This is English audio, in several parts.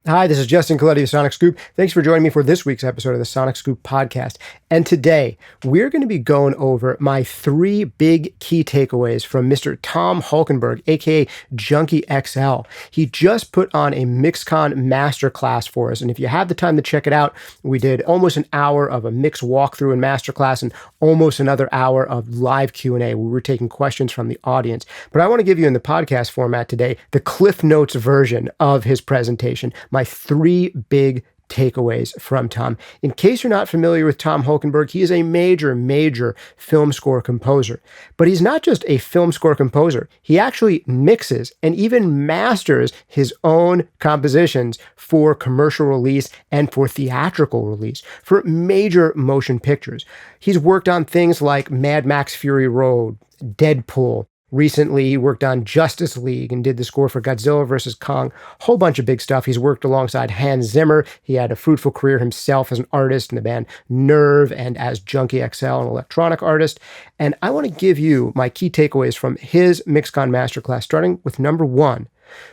Hi, this is Justin Colletti of Sonic Scoop. Thanks for joining me for this week's episode of the Sonic Scoop podcast. And today, we're going to be going over my 3 big key takeaways from Mr. Tom Holkenborg, aka Junkie XL. He just put on a MixCon Masterclass for us. And if you have the time to check it out, we did almost an hour of a mix walkthrough and masterclass and almost another hour of live Q&A where we were taking questions from the audience. But I want to give you in the podcast format today the Cliff Notes version of his presentation. My 3 big takeaways from Tom. In case you're not familiar with Tom Holkenborg, he is a major film score composer. But he's not just a film score composer. He actually mixes and even masters his own compositions for commercial release and for theatrical release, for major motion pictures. He's worked on things like Mad Max Fury Road, Deadpool. Recently, he worked on Justice League and did the score for Godzilla vs. Kong. Whole bunch of big stuff. He's worked alongside Hans Zimmer. He had a fruitful career himself as an artist in the band Nerve and as Junkie XL, an electronic artist. And I want to give you my key takeaways from his MixCon Masterclass, starting with number 1,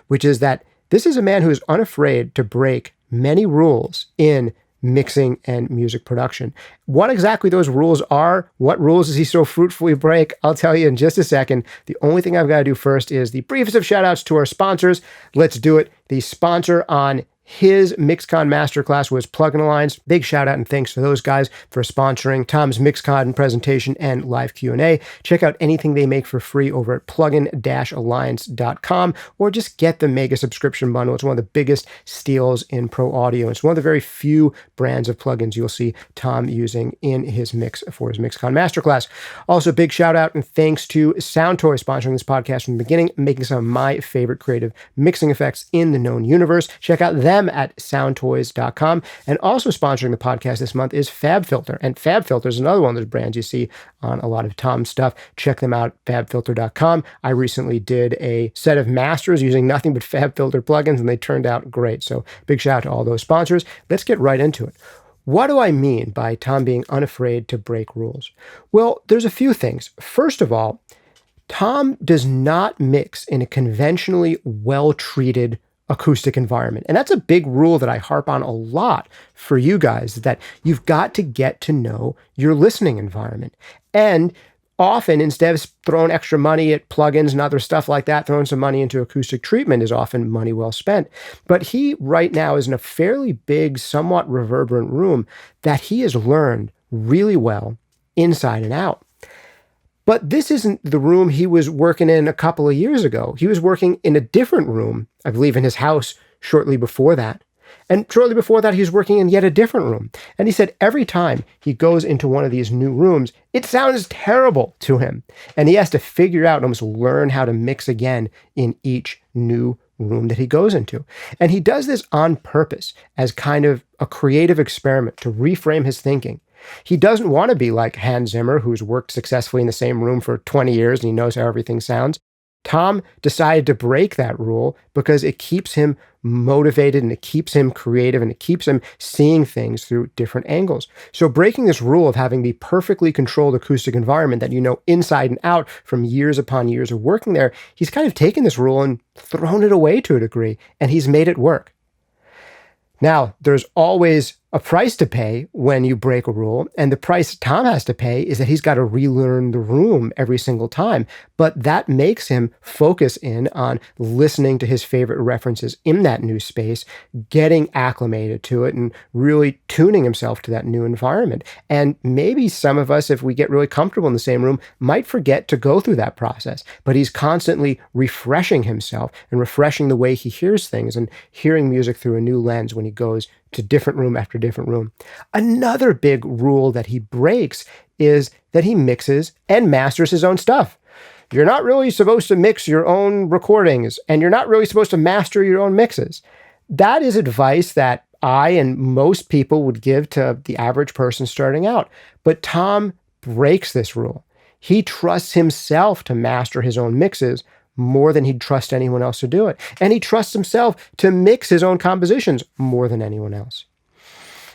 which is that this is a man who is unafraid to break many rules in mixing and music production. What exactly those rules are, what rules does he so fruitfully break, I'll tell you in just a second. The only thing I've got to do first is the briefest of shout outs to our sponsors. Let's do it. The sponsor on his MixCon Masterclass was Plugin Alliance. Big shout out and thanks to those guys for sponsoring Tom's MixCon presentation and live Q&A. Check out anything they make for free over at plugin-alliance.com or just get the mega subscription bundle. It's one of the biggest steals in pro audio. It's one of the very few brands of plugins you'll see Tom using in his mix for his MixCon Masterclass. Also, big shout out and thanks to Soundtoy sponsoring this podcast from the beginning, making some of my favorite creative mixing effects in the known universe. Check out them at soundtoys.com. And also sponsoring the podcast this month is FabFilter. And FabFilter is another one of those brands you see on a lot of Tom's stuff. Check them out, fabfilter.com. I recently did a set of masters using nothing but FabFilter plugins, and they turned out great. So big shout out to all those sponsors. Let's get right into it. What do I mean by Tom being unafraid to break rules? Well, there's a few things. First of all, Tom does not mix in a conventionally well-treated acoustic environment. And that's a big rule that I harp on a lot for you guys, that you've got to get to know your listening environment. And often, instead of throwing extra money at plugins and other stuff like that, throwing some money into acoustic treatment is often money well spent. But he right now is in a fairly big, somewhat reverberant room that he has learned really well inside and out. But this isn't the room he was working in a couple of years ago. He was working in a different room, I believe in his house, shortly before that. And shortly before that, he was working in yet a different room. And he said every time he goes into one of these new rooms, it sounds terrible to him. And he has to figure out and almost learn how to mix again in each new room that he goes into. And he does this on purpose as kind of a creative experiment to reframe his thinking. He doesn't want to be like Hans Zimmer, who's worked successfully in the same room for 20 years and he knows how everything sounds. Tom decided to break that rule because it keeps him motivated and it keeps him creative and it keeps him seeing things through different angles. So breaking this rule of having the perfectly controlled acoustic environment that you know inside and out from years upon years of working there, he's kind of taken this rule and thrown it away to a degree, and he's made it work. Now, there's always a price to pay when you break a rule, and the price Tom has to pay is that he's got to relearn the room every single time. But that makes him focus in on listening to his favorite references in that new space, getting acclimated to it, and really tuning himself to that new environment. And maybe some of us, if we get really comfortable in the same room, might forget to go through that process. But he's constantly refreshing himself and refreshing the way he hears things and hearing music through a new lens when he goes to different room after different room. Another big rule that he breaks is that he mixes and masters his own stuff. You're not really supposed to mix your own recordings, and you're not really supposed to master your own mixes. That is advice that I and most people would give to the average person starting out. But Tom breaks this rule. He trusts himself to master his own mixes more than he'd trust anyone else to do it. And he trusts himself to mix his own compositions more than anyone else.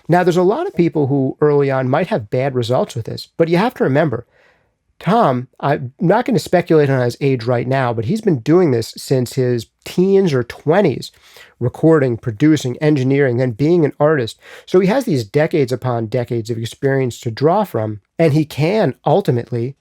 Now, there's a lot of people who early on might have bad results with this, but you have to remember, Tom, I'm not going to speculate on his age right now, but he's been doing this since his teens or 20s, recording, producing, engineering, then being an artist. So he has these decades upon decades of experience to draw from, and he can ultimately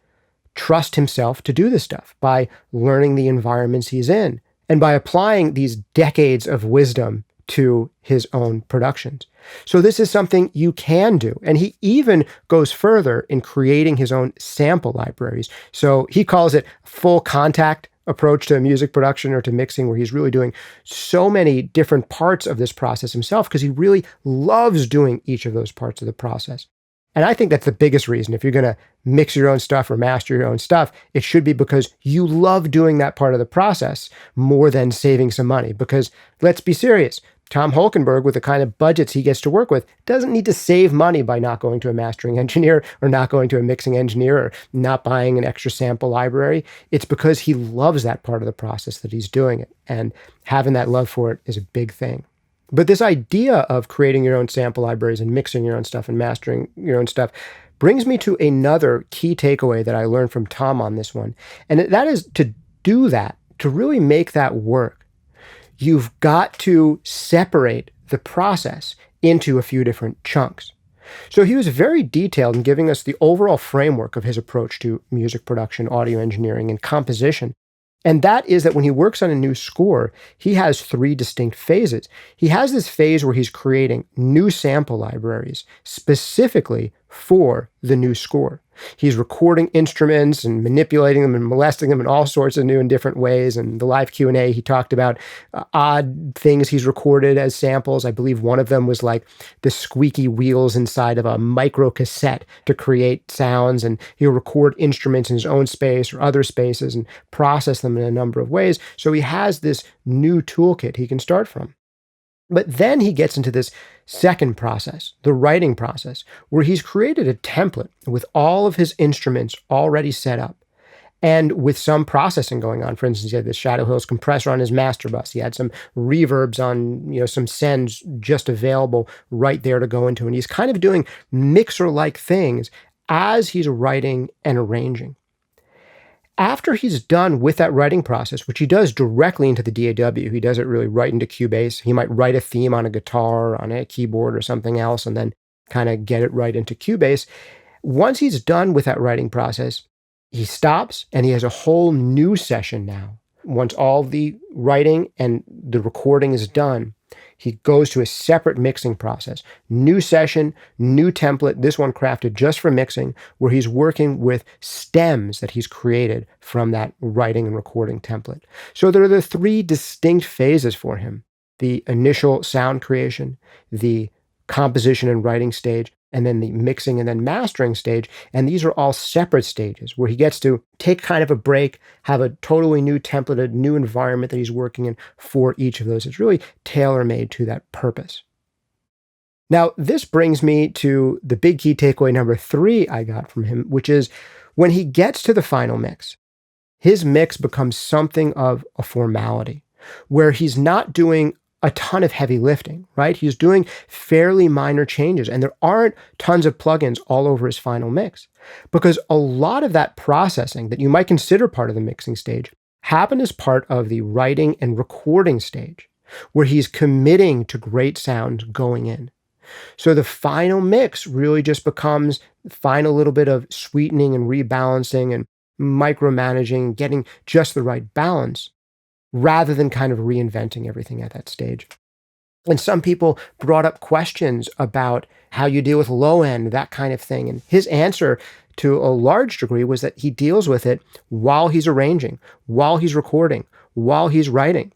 trust himself to do this stuff by learning the environments he's in and by applying these decades of wisdom to his own productions. So this is something you can do. And he even goes further in creating his own sample libraries. So he calls it full contact approach to music production or to mixing, where he's really doing so many different parts of this process himself because he really loves doing each of those parts of the process. And I think that's the biggest reason. If you're going to mix your own stuff or master your own stuff, it should be because you love doing that part of the process more than saving some money. Because let's be serious, Tom Holkenborg, with the kind of budgets he gets to work with, doesn't need to save money by not going to a mastering engineer or not going to a mixing engineer or not buying an extra sample library. It's because he loves that part of the process that he's doing it. And having that love for it is a big thing. But this idea of creating your own sample libraries and mixing your own stuff and mastering your own stuff brings me to another key takeaway that I learned from Tom on this one. And that is to do that, to really make that work, you've got to separate the process into a few different chunks. So he was very detailed in giving us the overall framework of his approach to music production, audio engineering, and composition. And that is that when he works on a new score, he has three distinct phases. He has this phase where he's creating new sample libraries specifically for the new score. He's recording instruments and manipulating them and molesting them in all sorts of new and different ways. And the live Q&A, he talked about odd things he's recorded as samples. I believe one of them was like the squeaky wheels inside of a micro cassette to create sounds. And he'll record instruments in his own space or other spaces and process them in a number of ways. So he has this new toolkit he can start from. But then he gets into this second process, the writing process, where he's created a template with all of his instruments already set up and with some processing going on. For instance, he had the Shadow Hills compressor on his master bus. He had some reverbs on, some sends just available right there to go into. And he's kind of doing mixer-like things as he's writing and arranging. After he's done with that writing process, which he does directly into the DAW, he does it really right into Cubase. He might write a theme on a guitar, or on a keyboard or something else, and then kind of get it right into Cubase. Once he's done with that writing process, he stops and he has a whole new session now. Once all the writing and the recording is done, he goes to a separate mixing process. New session, new template, this one crafted just for mixing, where he's working with stems that he's created from that writing and recording template. So there are the three distinct phases for him: the initial sound creation, the composition and writing stage, and then the mixing and then mastering stage. And these are all separate stages where he gets to take kind of a break, have a totally new template, a new environment that he's working in for each of those. It's really tailor-made to that purpose. Now, this brings me to the big key takeaway number 3 I got from him, which is when he gets to the final mix, his mix becomes something of a formality where he's not doing a ton of heavy lifting, right? He's doing fairly minor changes, and there aren't tons of plugins all over his final mix because a lot of that processing that you might consider part of the mixing stage happened as part of the writing and recording stage where he's committing to great sounds going in. So the final mix really just becomes the final little bit of sweetening and rebalancing and micromanaging, getting just the right balance, rather than kind of reinventing everything at that stage. And some people brought up questions about how you deal with low end, that kind of thing. And his answer to a large degree was that he deals with it while he's arranging, while he's recording, while he's writing.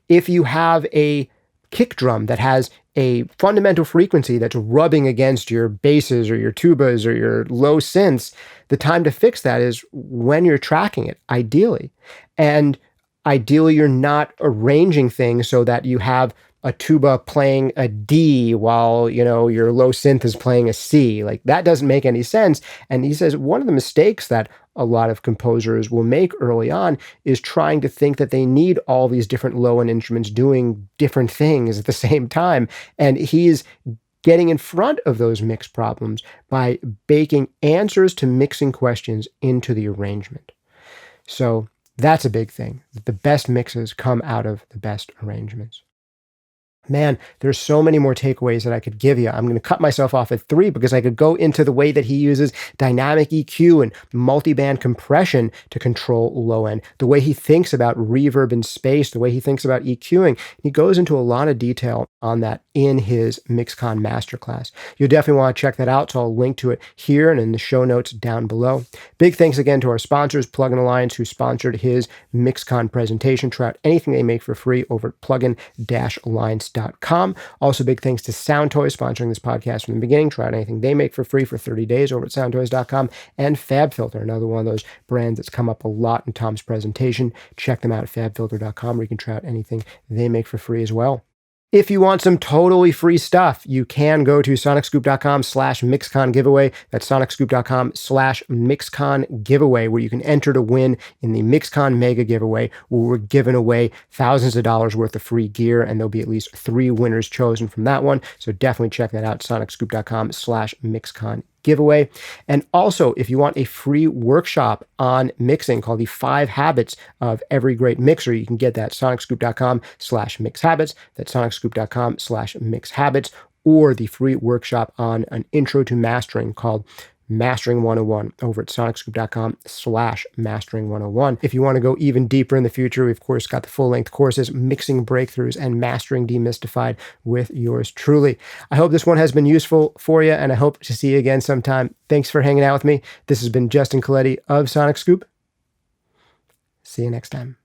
If you have a kick drum that has a fundamental frequency that's rubbing against your basses or your tubas or your low synths, the time to fix that is when you're tracking it, ideally. And ideally, you're not arranging things so that you have a tuba playing a D while, your low synth is playing a C. Like, that doesn't make any sense. And he says one of the mistakes that a lot of composers will make early on is trying to think that they need all these different low-end instruments doing different things at the same time. And he's getting in front of those mix problems by baking answers to mixing questions into the arrangement. So that's a big thing. The best mixes come out of the best arrangements. Man, there's so many more takeaways that I could give you. I'm going to cut myself off at 3 because I could go into the way that he uses dynamic EQ and multiband compression to control low end, the way he thinks about reverb and space, the way he thinks about EQing. He goes into a lot of detail on that in his MixCon Masterclass. You'll definitely want to check that out, so I'll link to it here and in the show notes down below. Big thanks again to our sponsors, Plugin Alliance, who sponsored his MixCon presentation. Try out anything they make for free over at plugin-alliance.com. Also, big thanks to SoundToys sponsoring this podcast from the beginning. Try out anything they make for free for 30 days over at soundtoys.com. And FabFilter, another one of those brands that's come up a lot in Tom's presentation. Check them out at fabfilter.com, where you can try out anything they make for free as well. If you want some totally free stuff, you can go to sonicscoop.com/MixCon giveaway. That's sonicscoop.com/MixCon giveaway, where you can enter to win in the MixCon Mega giveaway, where we're giving away thousands of dollars worth of free gear, and there'll be at least 3 winners chosen from that one. So definitely check that out, sonicscoop.com/MixCon giveaway. And also, if you want a free workshop on mixing called the 5 Habits of Every Great Mixer, you can get that sonicscoop.com/mixhabits. That's sonicscoop.com/mixhabits, or the free workshop on an intro to mastering called Mastering 101 over at sonicscoop.com/mastering 101. If you want to go even deeper in the future, we've of course got the full-length courses, Mixing Breakthroughs and Mastering Demystified, with yours truly. I hope this one has been useful for you, and I hope to see you again sometime. Thanks for hanging out with me. This has been Justin Colletti of Sonic Scoop. See you next time.